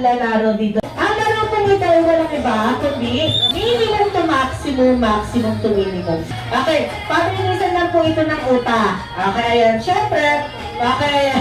maglalaro dito. Ang laro pong ito ay walang iba, kundi minimum to maximum, maximum to minimum. Okay, pabilisan lang po ito ng utak. Okay, ayan. Siyempre, okay.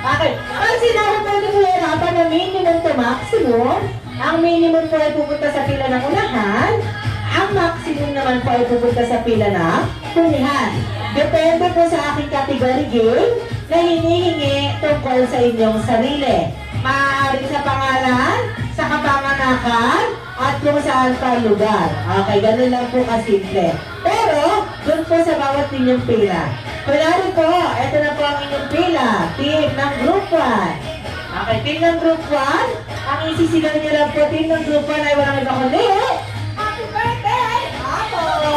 Okay, pag sinabi po ito po na minimum to maximum, ang minimum po ay pupunta sa pila ng unahan, ang maximum naman po ay pupunta sa pila ng hulihan. Depende po sa aking category game na hinihingi tungkol sa inyong sarili. Maaari sa pangalan, sa kapanganakan, at kung saan pa lugar. Okay, ganun lang po kasimple. Pero, dun po sa bawat inyong pila. Kunwari po, ito na po ang inyong pila. Team ng Group 1. Okay, team ng Group 1. Ang isisigaw niyo lang po, team ng Group 1 ay walang iba kundi. Happy birthday! Apple!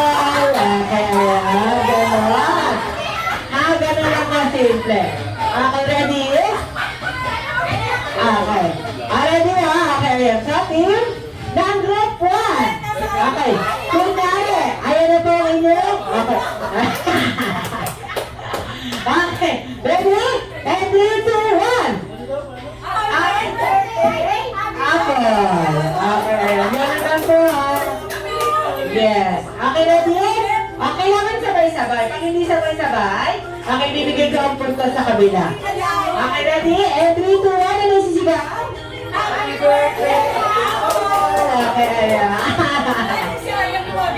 Okay, ayan. Ganon. Ganon lang na simple. Okay, ready? Okay. Ready na? Okay, ayan. Sa team ng Group 1. Okay. Kunyari, ayan na po ang inyong. Okay. Okay. Ready? And 3, 2, 1. Apple. Okay, ayan. Yan lang po. Yes. Okay, ready? Okay, kailangan sabay-sabay. Pag hindi sabay-sabay, okay, bibigay ko ang punto sa kabila. Okay, ready? And 3, 2, 1. Ano sisigaw? Happy birthday! Okay, ayan.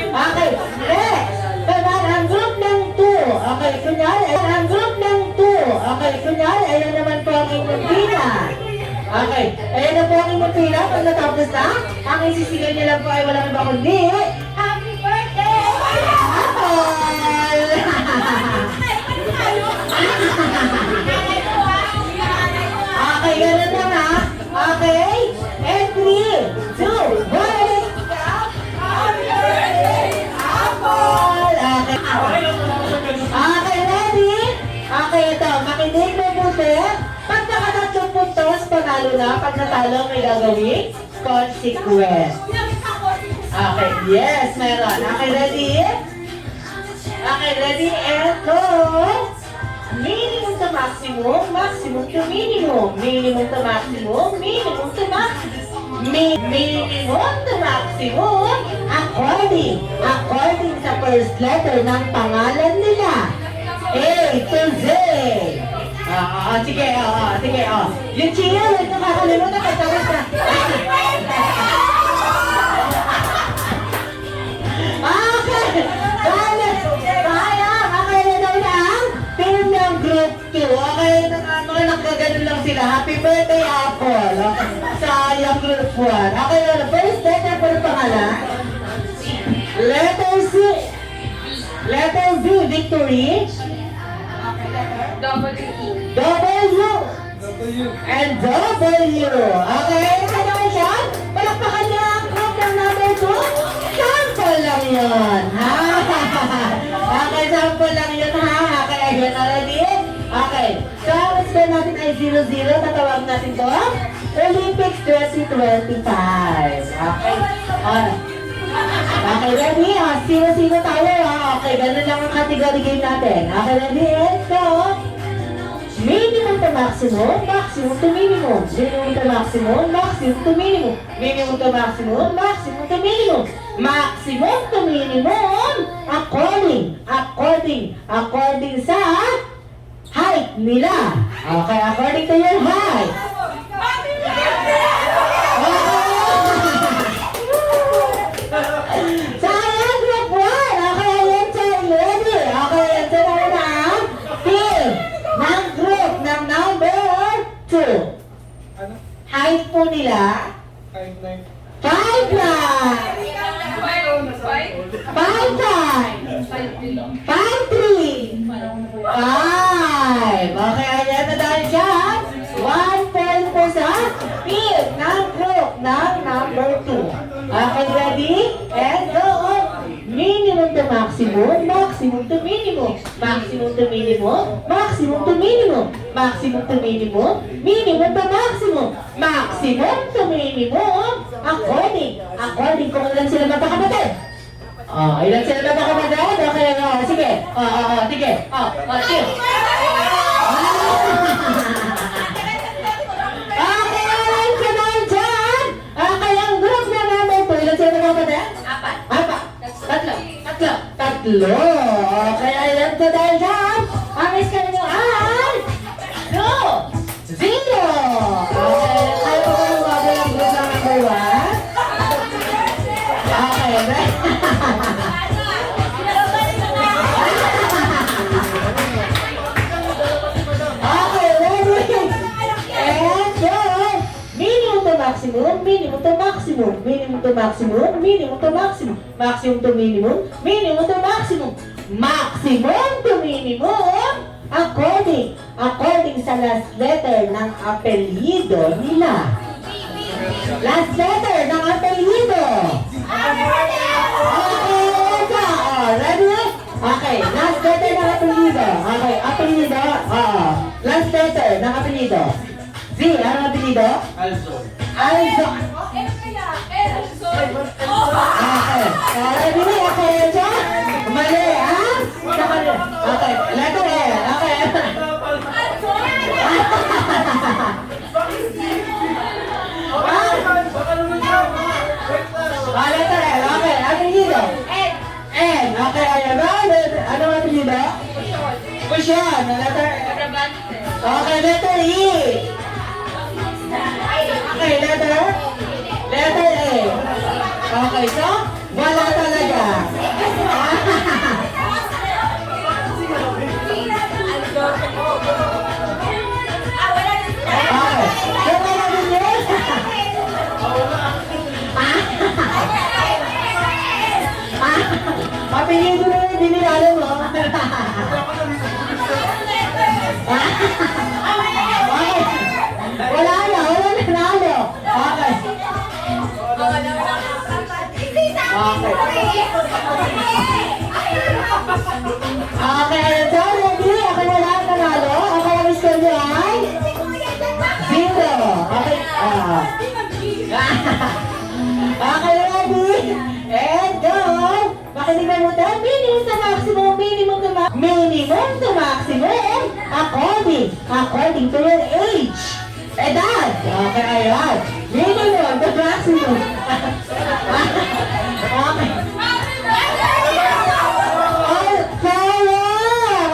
Okay, next. Naman, ang group ng 2. Okay, kunyari, ang group ng 2. Okay, kunyari, ayan naman po ang inyong pila. Okay, ayan na po ang inyong pila. Pag natapos na, ang isisigaw niyo lang po ay walang iba kundi Happy birthday! Apple! Okay, ganun lang ha. Okay, and 3, 2, 1. Happy birthday! Apple! Okay, ready? Okay, ito. Makinig mo buti. Pag nakatatlong puntos, panalo na. Pag natalo, may gagawin consequence. Okay, yes, meron. Okay, ready? Okay, ready? And go! Minimum to maximum, maximum to minimum. Minimum to maximum, minimum to maximum. Minimum to maximum, according sa first letter ng pangalan nila. A to Z. Sige, sige, yung chill, huwag nakakalimutan, pagtawag na. Okay, kaya, makaya daw lang, team ng Group 2. Okay, nagkaganon lang sila. Happy birthday, Apple. Sayang Group 1. Okay, first letter po ng pangalan. Letter C. Letter V, victory. W. And W. Okay, ano ko siya? Palakpakan niya ang group ng number 2. Sample lang yun. Ha? Okay, sample lang yun ha. Okay, ayun already. Okay, so ang score natin ay 0-0. Tatawag natin to Olympics 2025. Okay. Okay, ready? 0-0 tayo ha. Okay, ganun lang ang category game natin. Okay, ready? Let's go! Minimum to maximum, maximum to minimum. Minimum to maximum, maximum to minimum. Minimum to maximum, maximum to minimum. Maximum to minimum, according sa height nila. Okay, according to your height. Sayang group 1. Okay, ayan sa ready. Okay, ayan sa naunang team ng group ng number 2. Height po nila 5'9". 5'9". 5'3". 5. Okay, ayan na dahil dyan. 1 point po sa team ng group ng number 2. Okay, ready? And go on. Minimum to maximum, maximum to minimum, maximum to minimum, maximum to minimum, maximum to minimum, minimum to maximum, maximum to minimum, according kung ilan sila magkakapatid. Ilan sila magkakapatid? Okay, sige. Sige. Sige. tatlo. Okay, alam ko dahil dyan. Ang score nyo ay 2-0. Okay, kayo po kung bago yung group na number 1. Okay, right? Okay, ready? And go! Minimum to maximum, minimum to maximum, minimum to maximum, minimum to maximum, maximum to minimum, minimum to maximum, maximum to minimum, according sa last letter ng apelyido nila. Last letter ng apelyido. Okay, ready? Okay, last letter ng apelyido. Okay, apelyido. Last letter ng apelyido. Z, ano apelyido? Alzo. Okay. Ready? Okay, Alzo? Mali, ha? Okay, letter A. Okay. Letter A. Okay, apelyido. N. Okay, ayan ba? Ano apelyido? Cushion. Letter Okay, letter E. Okay, letter A. Okay, so, wala talaga. Okay, so wala din yun. Mapilido na yung dinilalo mo. Wala na nalo. Okay. Okay, ayun so, ready? Ako wala ang nanalo. Ako ang score nyo ay 0. Okay. Okay, ready? And go! Makinig na mo tayo. Minimum to maximum, minimum to maximum, according to your age. Edad. Okay, ayan. Minimum to maximum. Okay.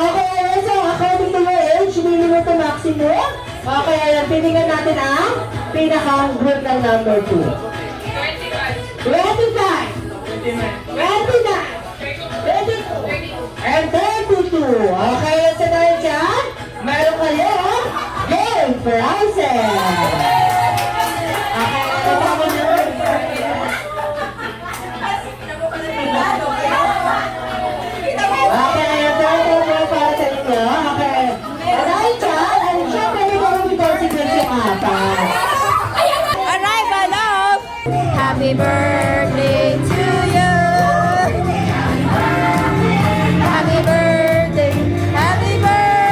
Okay, ayan. So, according to your age, minimum to maximum. Okay, ayan. Pinigyan natin ang pinaka-group ng number 2. 25. 29. And 32. Okay, sa tayo dyan, meron kayong game prizes. Okay, ano ba ako naman? Okay, ayan tayo para sa inyo. Okay. Dahil dyan, ano siya, pwede ko rin consequence yung apat. Arrival of Happy birthday to you. Happy birthday to you. Happy birthday.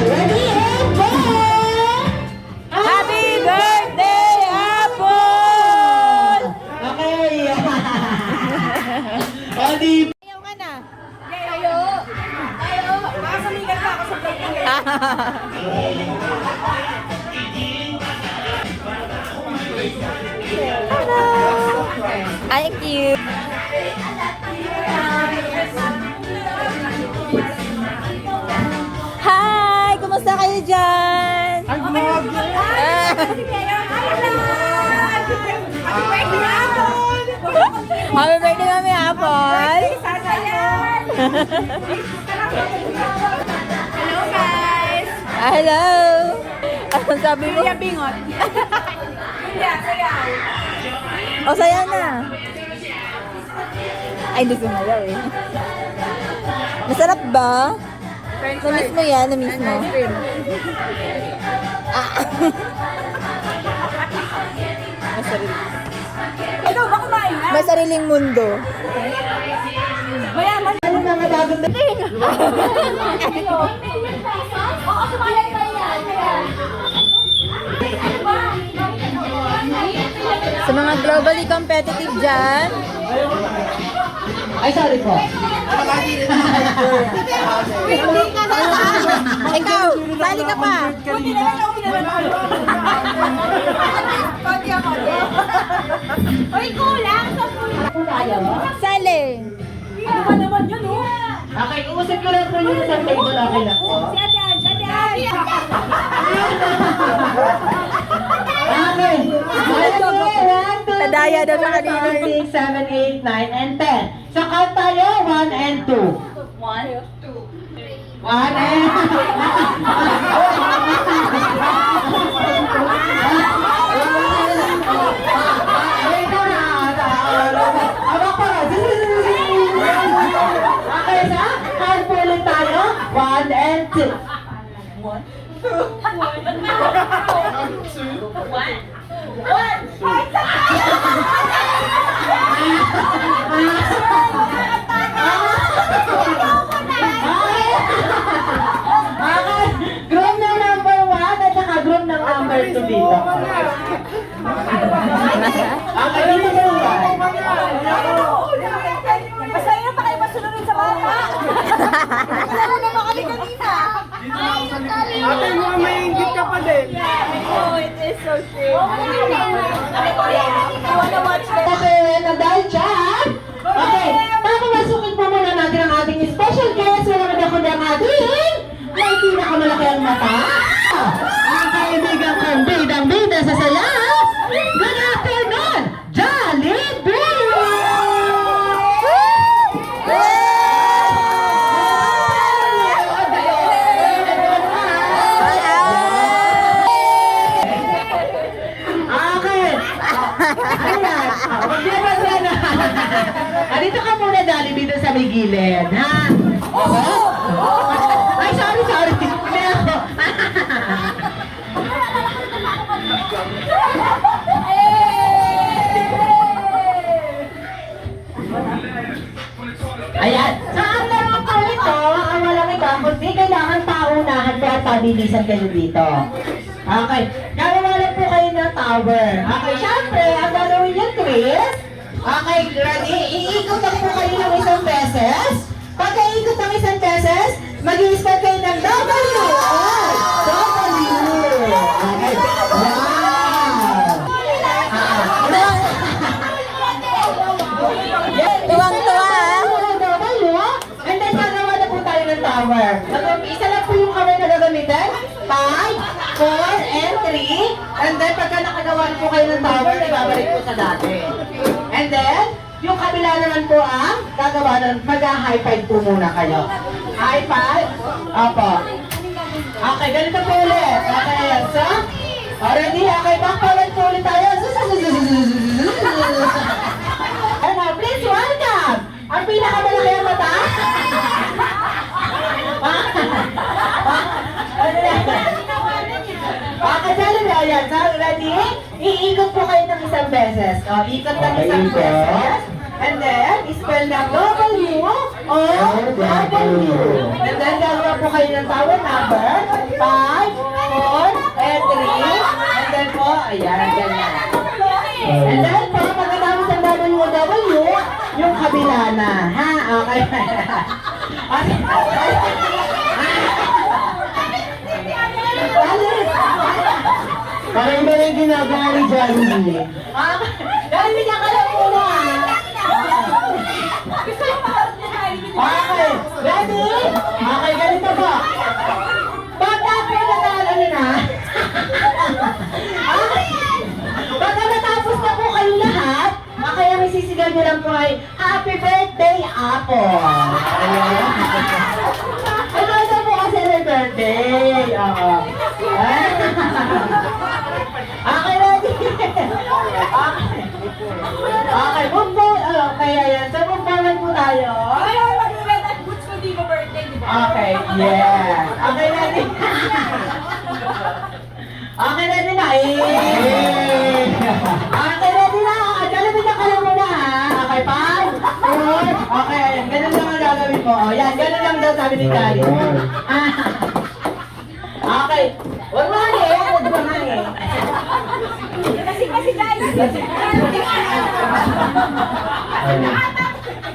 Ready and go! Happy birthday, Apple! Okay. O, di Ayaw ka na. Ayaw. Baka sumigat pa ako sa vlog ko. Hello. Ay, cute. Hi! Kumusta kayo dyan? Ay, vlog! Happy birthday, Mami Apple! Hello guys! Hello! Anong sabi mo? Kuya Bingot. Kuya, sayaw. O, saya na. Ay, hindi ko malaw eh. Masarap ba? Na-miss mo yan? Na-miss mo? Ah. Ikaw ba kumain na? May sariling mundo. Mayaman. Ano mga bagong dating? Oo, kumain na yan. Sa mga globally competitive dyan, Ay, sorry po. Ikaw, sali ka pa. Kunti na lang, uwi na lang. Konti ako. Uy, kulang. Po tayo. Sali. Ano ba naman yun, oh? Okay, uusap ko lang po yung isang table. Okay na po. Si Ate Ann, si Ate Ann. Okay. Tadaya daw sa kanina. 6, 7, 8, 9, and 10. So, count tayo. 1 and 2. 1 and... Okay, sa? Count po ulit tayo. 1 and 2. Okay, group ng number 1 at saka group ng number 2 dito. Okay, dito po yan. Masaya pa kayo masunod sa bata. Masaya naman kami kanina. Ate, mga may inggit ka pa din. Oh, it is so true. I wanna watch that. Okay, na dahil dyan. Okay, papamasukin po muna natin ang ating special guest. Wala na kundi ang ating may pinakamalaki ang mata. Ang kaibigan kong bidang-bida sa saya. Good afternoon, Jollibee! Okay. Ayan. Maglabas na. Dito ka muna, Jollibee, doon sa may gilid, ha? Ay, sorry. Hindi ako. Ayan. So, ang laro ko ito, ang walang iba, kundi kailangan paunahan ko at pabilisan kayo dito. Okay. Gagawa lang po kayo ng tower. Okay, syempre, ang gagawin yung twist. Okay, ready? Iikot lang po kayo ng isang beses. Pagka-ikot ng isang beses, mag-i-start kayo ng W. W. Okay. Wow. Tuwang-tuwa, ah. And then gagawa na po tayo ng tower. Isa lang po yung kamay na gagamitin. 5, 4, and 3. And then pagka nakagawa na po kayo ng tower, ibabalik po sa dati. And then, yung kabila naman po ang gagawa na, mag-high five po muna kayo. High five. Opo. Okay, ganito po ulit. Okay, so, already, okay, backpalan po ulit tayo. And now, please welcome ang pinakamalaki ang mata. Kadali na yan. So, ready? Iikot po kayo ng isang beses. O, ikot ng isang beses. And then, spell na W o W. And then, gagawa po kayo ng tower number 5, 4, and 3. And then po, ayan, ganyan. And then po, pagkatapos ng W o W, yung kabila na. Ha? Okay. Parang ba yung ginagawa ni Jollibee? Jollibee, nakalang muna ha. Okay, ready? Okay, ganito po. Pagka po natalo na. Okay. Pagka natapos na po kayo lahat, kaya may sisigaw nyo lang po ay, Happy Birthday, Apple! Ayan. Ito ito po kasi na birthday. Oo. Okay, ready? Okay. Okay, move on. Okay, ayan. So, move on po tayo. Ay, mag-red at boots ko, di ko birthday, di ba? Okay, yes. Okay, ready? Okay, ready na. Okay, ready na. Jollibee na kayo muna ha. Okay, 5, 4. Okay, ganun lang ang gagawin mo. O, yan, ganun lang daw sabi ni Daddy. Okay. Huwag mo nga eh. Huwag mo nga eh. Kasi guys.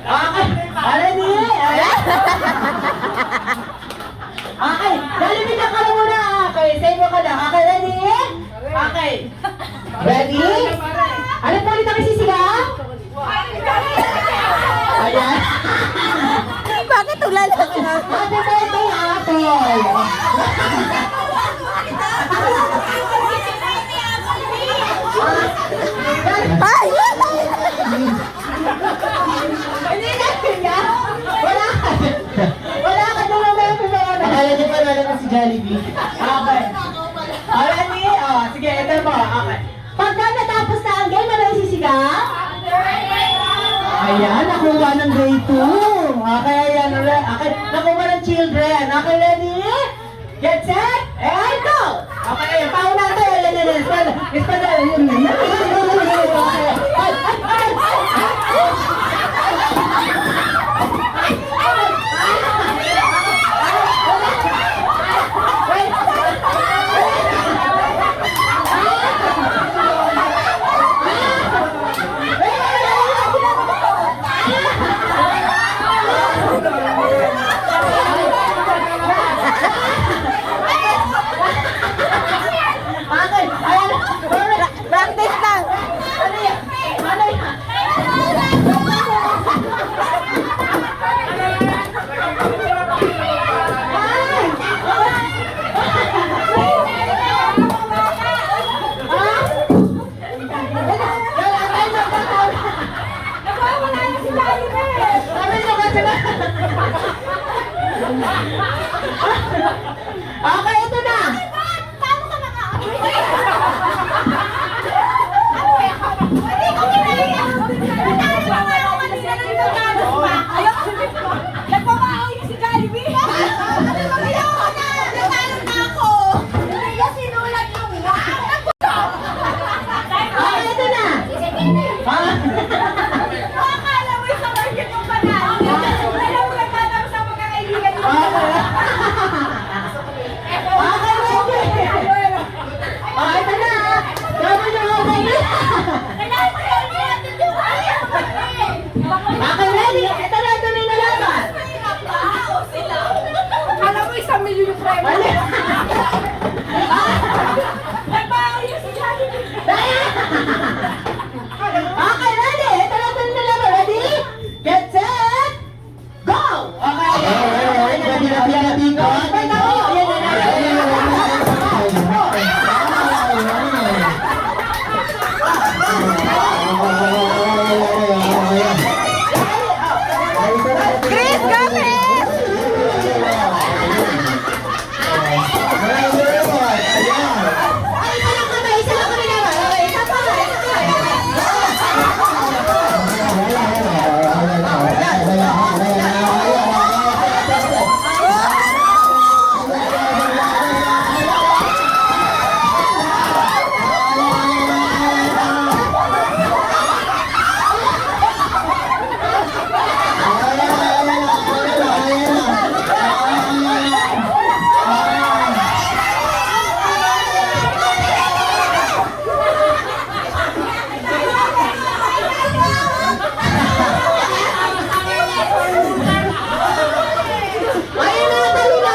Okay. Ready? Okay, Jollibee ka na muna. Okay, save mo ka na. Okay, ready? Okay. Ready? Ano po ulit ang isisigaw? Ayan. Bakit ulala ka? Happy birthday, Apple! Ay! Hindi na kanya. Wala ka. Wala ka na naman yung mga. Akala niyo pa wala na si Jollibee. Okay. Alright, oh, sige, ito po. Okay. Pagka natapos na ang game, ano yung sisigaw? Ayan, nakuha ng grade 2. Okay, ayan. Okay, nakuha ng children. Okay, ready? Get set, and go! Okay, ayan, pauna tayo. Espada. Practice lang! Ano yan? Ano yan? Okay, ito na. Okay, ito na. Okay, ready? Okay, ito na. Gawin nyo ako kayo. Okay, ready? Ito na, ito na yung nalaban. Alam mo, 1,000,000 yung premyo. Mali. Nagbawi yung si Jollibee. Okay, ready? Ito na, ito na yung nalaban. Ready? Get set, go! Okay. Pwede na pinakikot. Okay, na ako. Ayan. Chris, go Chris! Ay, isa lang kami naman. Okay, isa pa. Ayun na, dali na.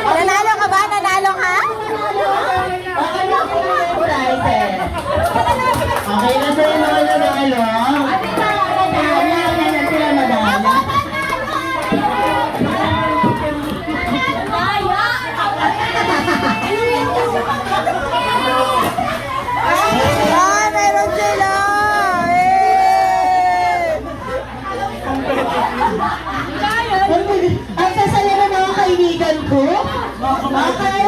Nanalo ka ba? Nanalo ka? Okay na po yung prizes. Okay na sa'yo mga nanalo. Madala. Yan sila madala. Ah, meron sila! Eh! Ang sasaya na mga kaibigan ko. Okay.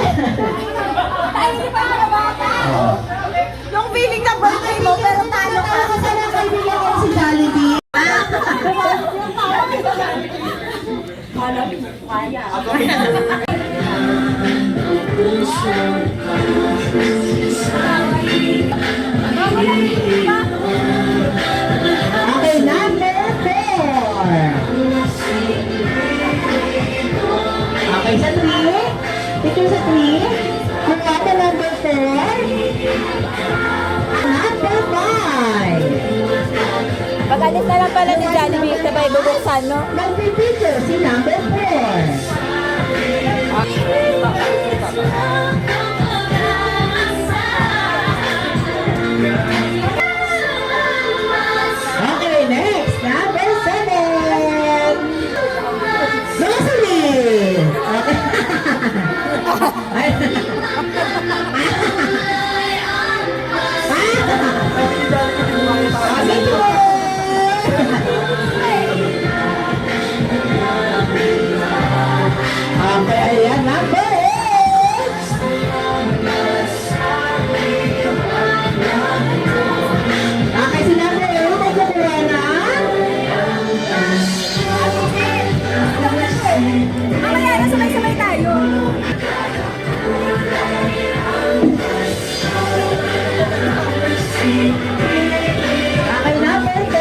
Yung feeling na birthday mo, pero talo ka. Ako sana kaibigan ko si Jollibee. Picture sa 3. Kumata number 4. Number 5. Pag-alis na lang pala ni Jollibee, sabay bubuksan, no? Magpipicture si number 4. Okay, next, number 7. Rosalie. Okay. Okay, ayan, number 8. Okay, si number 8, may kukuha na. Mamaya na sabay-sabay tayo. Okay, number 10.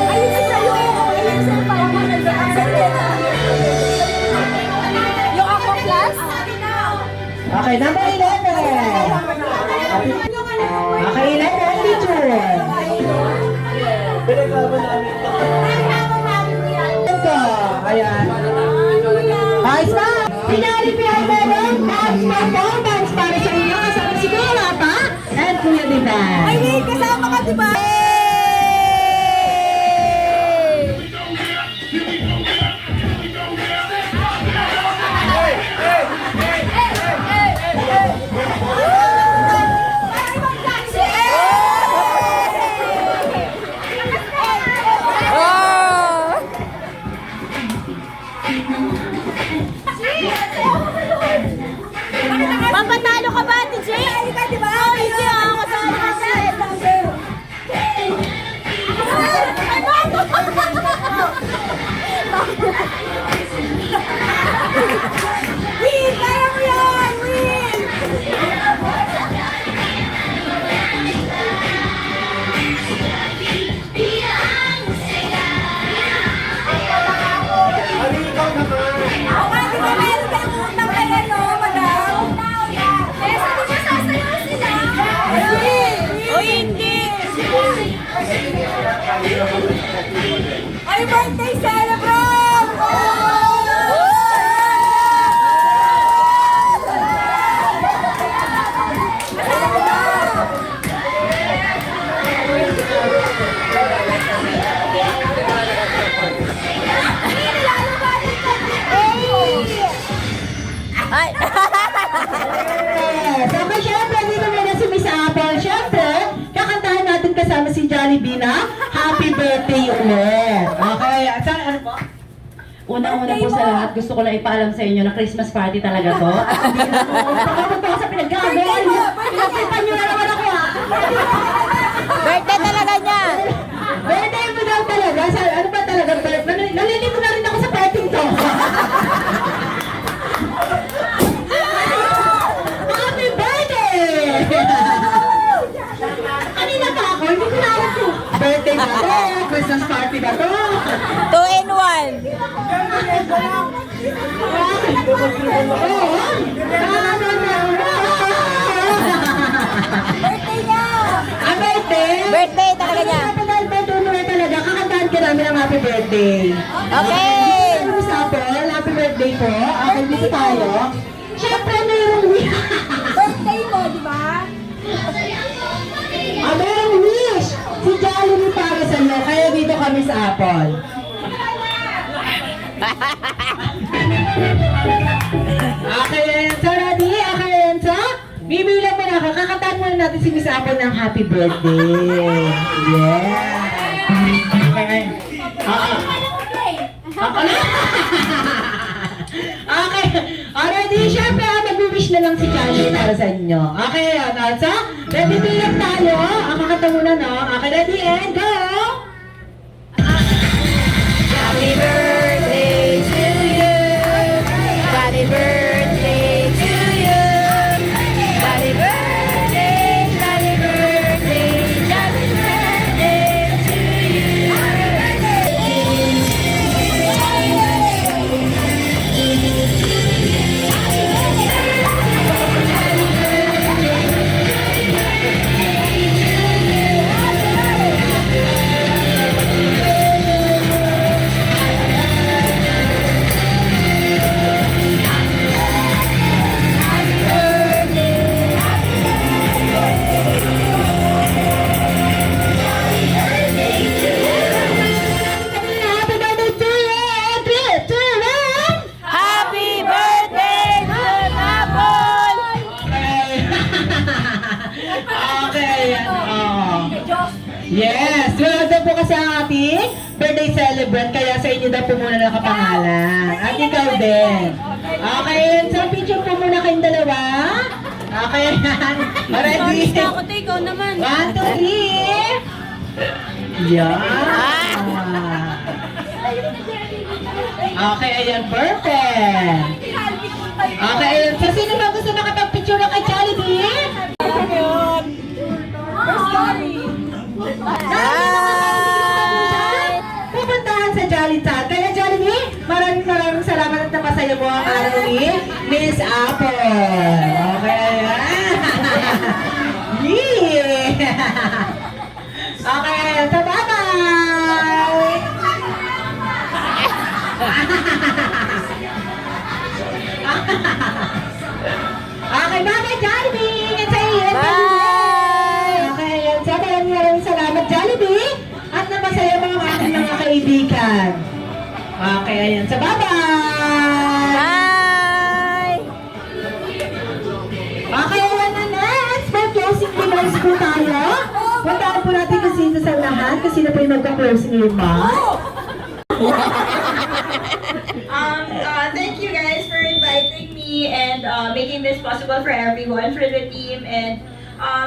Ayun sa'yo. Ayun sa'yo pa ako yung ako class? Okay, number 11. Okay, 11, picture. Ito, ayan. Ayos pa. Pinali meron at performance para sa inyo kasama si Kuya pa and Kuya Divan. Ay, wait, kasama ka, diba? Oh! Pampatalo ka ba, TJ? Ay, ka, diba? Oo, hindi ako kasama ka siya. Ay, Win! Kaya mo yan! Win! Ako nga, di ba meron kayong utang kaya, no, madam? Eh, sabi mo sasayaw sila. O hindi! Ay, birthday celebrant! Ay! Okay, syempre, dito muna si Miss Apple. Syempre, kakantahan natin kasama si Jollibee na Happy Birthday ulit. Okay, at saan, ano po? Unang-una po sa lahat, gusto ko lang ipaalam sa inyo na Christmas party talaga to. At hindi na po, pagkapunta ko sa pinagkagawin niyo. Pinaglipan niyo na naman ako ha. Birthday talaga niya! Birthday mo daw talaga. Ano ba talaga? Nalilito na rin ako sa parting to. Happy birthday! Kanina pa ako, hindi ko na alam kung birthday ba to, Christmas party ba to. 2 in 1! Birthday niya! Ah, birthday? Birthday talaga niya! Dahil birthday mo na talaga, kakantahan ka namin ng happy birthday. Okay! Ano sa Apple? Happy birthday po. Okay, dito tayo. Siyempre, mayroong Birthday mo, di ba? mayroong wish. Si Jollibee para sa iyo. Kaya dito kami sa Apple. Okay, so ready? Okay, Enzo? Bibilang mo na ako. Kakataan muna natin si Miss Apple ng happy birthday. Yeah. Okay. Ako na? Okay. Already, syempre, mag-wish na lang si Jollibee para sa inyo. Okay, Enzo? Ready, bilang tayo. Ang kakanta muna, no? Okay, ready, and go! Happy birthday to you! Happy birthday to you! Happy birthday, happy birthday, happy birthday to you! birthday celebrant, kaya sa inyo daw po muna nakapangalan. At ikaw din. Okay, so picture po muna kayong dalawa. Okay, yan. Ready? Ako, ikaw naman. 1, 2, 3. Yan. Okay, ayan, perfect. Okay, ayan. So, sino ba gusto makapag-picture na kay Jollibee? Pupuntahan sa Jollibee. Kaya Jollibee, maraming salamat at napasaya mo ang araw ni Miss Apple. Okay, ayan. Yeah. Okay, ayan. So, bye-bye. Okay, bye-bye, Jollibee. Ingat sa iyo. Bye! Okay, ayan. So, maraming salamat, Jollibee. At napasaya mo ang aking mga kaibigan. Okay, ayan. So, bye-bye. Bye! Okay, ayan na next. May closing remarks po tayo. Puntaan po natin kung sino sa unahan, kasi na po yung magka-closing remarks. Thank you guys for inviting me and making this possible for everyone, for the team, and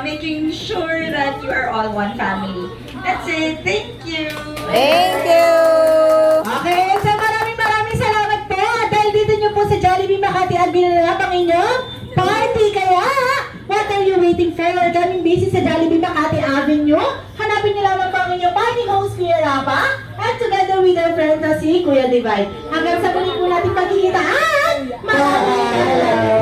making sure that you are all one family. That's it. Thank you. Thank you! Okay, so maraming salamat po. At dahil dito nyo po sa Jollibee Makati at binanap ang inyong party. Kaya, what are you waiting for? Kaming busy sa Jollibee Makati Avenue. Hanapin nyo lamang po ang inyong party host, Kuya Rapa. At together with our friend na si Kuya Divine. Hanggang sa muli po natin pagkikita at maraming salamat.